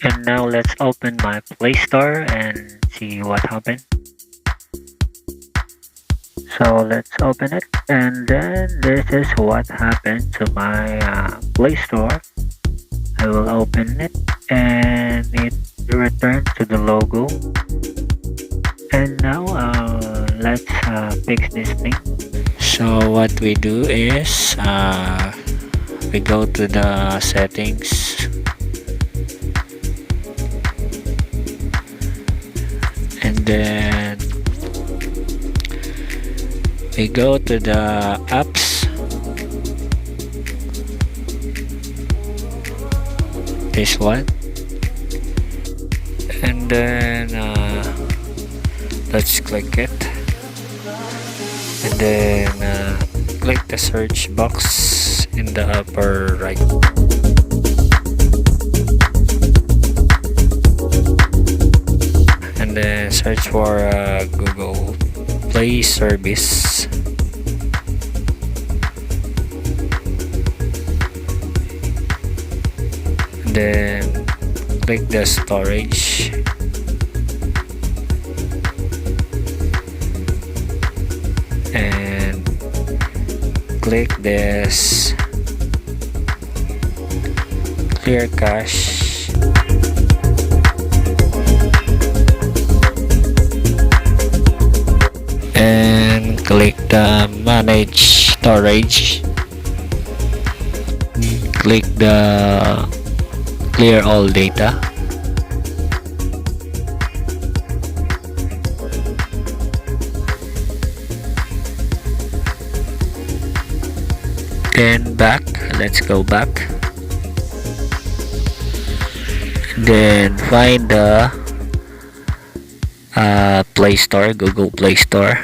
And now let's open my Play Store and see what happened. So let's open it, and then this is what happened to my Play Store. I will open it, and it returned to the logo. And now let's fix this thing. So what we do is we go to the settings, and then we go to the apps, this one, and then let's click it, and then click the search box in the upper right, and then search for Google Play service, and then click the storage, and click this clear cache, and click the manage storage, click the clear all data, then back, let's go back, then find the Play Store, Google Play Store,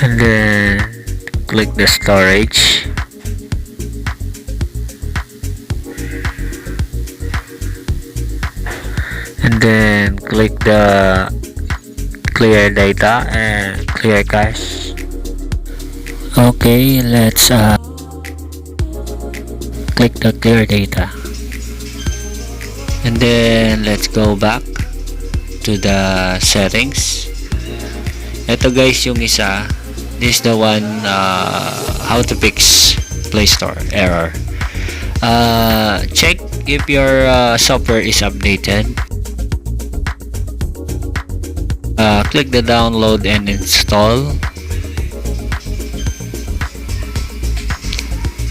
and then click the storage, and then click the clear data and clear cache. Okay, let's click the clear data, and then let's go back to the settings. Ito guys yung isa, this is the one how to fix Play Store error. Check if your software is updated. Click the download and install,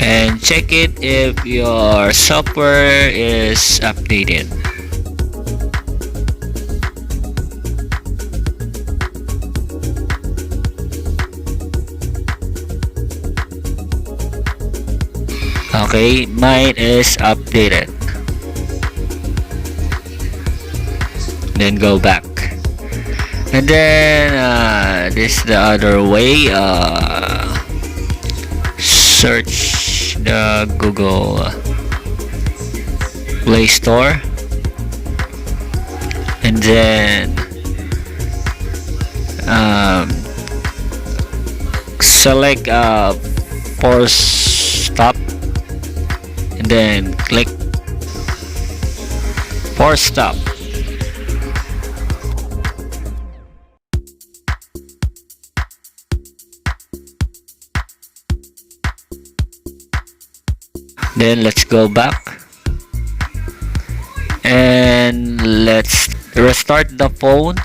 and check it if your software is updated. Okay, mine is updated. Then go back, and then this is the other way. Search the Google Play Store, and then select force stop, and then click force stop. Then let's go back, and let's restart the phone,